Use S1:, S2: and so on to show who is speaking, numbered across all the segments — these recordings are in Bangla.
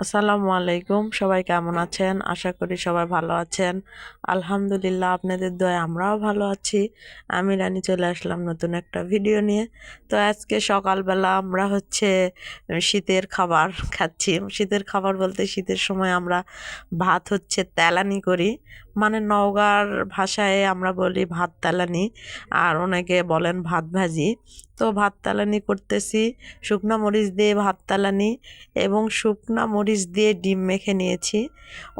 S1: আসসালামু আলাইকুম, সবাই কেমন আছেন? আশা করি সবাই ভালো আছেন। আলহামদুলিল্লাহ, আপনাদের দোয়ায় আমরাও ভালো আছি। আমি রানী চলে আসলাম নতুন একটা ভিডিও নিয়ে। তো আজকে সকালবেলা আমরা শীতের খাবার খাচ্ছি। শীতের খাবার বলতে শীতের সময় আমরা ভাত তেলানি করি, মানে নওগাঁর ভাষায় আমরা বলি ভাত তেলানি, আর অনেকে বলেন ভাত ভাজি। তো ভাত তেলানি করতেছি, শুকনো মরিচ দিয়ে ভাত তেলানি এবং শুকনা মরিচ দিয়ে ডিম মেখে নিয়েছি।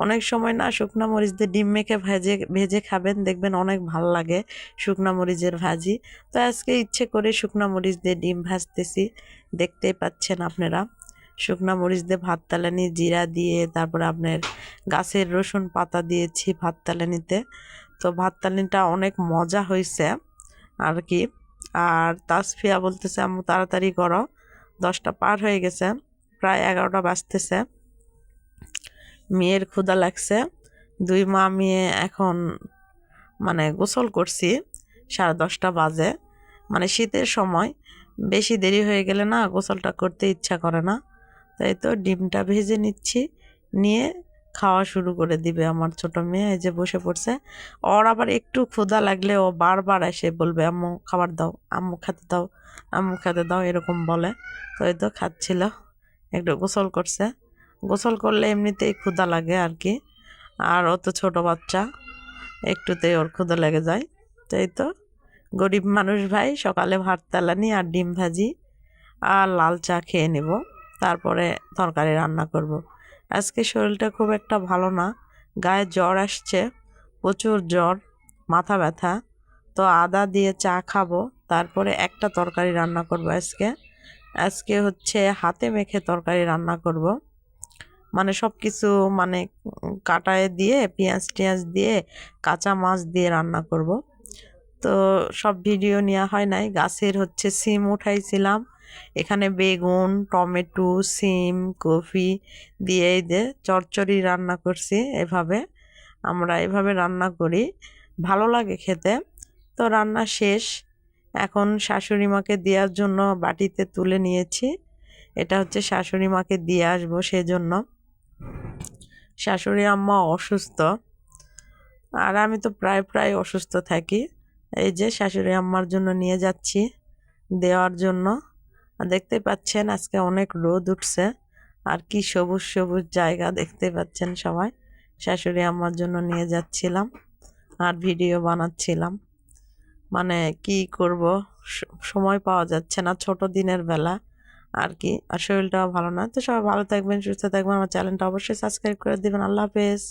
S1: অনেক সময় না শুকনা মরিচ দিয়ে ডিম মেখে ভেজে ভেজে খাবেন, দেখবেন অনেক ভাল লাগে শুকনা মরিচের ভাজি। তো আজকে ইচ্ছে করে শুকনা মরিচ দিয়ে ডিম ভাজতেছি, দেখতেই পাচ্ছেন আপনারা। শুকনা মরিচ দিয়ে ভাত তেলানি, জিরা দিয়ে, তারপরে আপনার গাছের রসুন পাতা দিয়েছি ভাত তেলানিতে। তো ভাত তেলানিটা অনেক মজা হয়েছে আর কি। আর তাসফিয়া বলতেছে, আম্মু তাড়াতাড়ি করো, 10টা পার হয়ে গেছে, প্রায় 11টা বাজতেছে। মেয়ের ক্ষুধা লাগছে। দুই মা মেয়ে এখন গোসল করছি, 10:30 বাজে। শীতের সময় বেশি দেরি হয়ে গেলে না গোসলটা করতে ইচ্ছা করে না। তাই তো ডিমটা ভেজে নিচ্ছি, নিয়ে খাওয়া শুরু করে দিবে আমার ছোট মেয়ে। এই যে বসে পড়ছে। ওর আবার একটু ক্ষুধা লাগলে ও বারবার এসে বলবে, আম্মু খাবার দাও, আম্মু খেতে দাও, আম্মু খেতে দাও, এরকম বলে। তো এই তো খাচ্ছিল, একটু গোসল করছে। গোসল করলে এমনিতেই ক্ষুধা লাগে আর কি। আর ও তো ছোটো বাচ্চা, একটুতেই ওর ক্ষুধা লেগে যায়। তো এই তো গরিব মানুষ ভাই, সকালে ভাত তেলানি আর ডিম ভাজি আর লাল চা খেয়ে নেব, তারপরে তরকারি রান্না করব। আজকে শরীরটা খুব একটা ভালো না, গায়ে জ্বর আসছে, প্রচুর জ্বর, মাথা ব্যথা। তো আদা দিয়ে চা খাবো, তারপরে একটা তরকারি রান্না করব আজকে। আজকে হাতে মেখে তরকারি রান্না করব, সব কিছু মানে কাটায় দিয়ে, পেঁয়াজ টিয়াজ দিয়ে, কাঁচা মাছ দিয়ে রান্না করব। তো সব ভিডিও নেওয়া হয় নাই। গাছের সিম উঠাইছিলাম, এখানে বেগুন, টমেটো, সিম, কফি দিয়ে এই যে চচ্চড়ি রান্না করছি। আমরা এভাবে রান্না করি, ভালো লাগে খেতে। তো রান্না শেষ, এখন শাশুড়ি মাকে দেওয়ার জন্য বাটিতে তুলে নিয়েছি। এটা শাশুড়ি মাকে দিয়ে আসবো, সেজন্য। শাশুড়ি আম্মা অসুস্থ, আর আমি তো প্রায় প্রায় অসুস্থ থাকি। এই যে শাশুড়ি আম্মার জন্য নিয়ে যাচ্ছি দেওয়ার জন্য। দেখতে পাচ্ছেন আজকে অনেক রোদ উঠছে, আর কি সবুজ সবুজ জায়গা দেখতে পাচ্ছেন সবাই। শাশুড়ি আম্মার জন্য নিয়ে যাচ্ছিলাম আর ভিডিও বানাচ্ছিলাম। কি করব, সময় পাওয়া যাচ্ছে না, ছোট দিনের বেলা আর কি। আর শরীরটাও ভালো না। তো সবাই ভালো থাকবেন, সুস্থ থাকবেন। আমার চ্যানেলটা অবশ্যই সাবস্ক্রাইব করে দিবেন। আল্লাহ হাফেজ।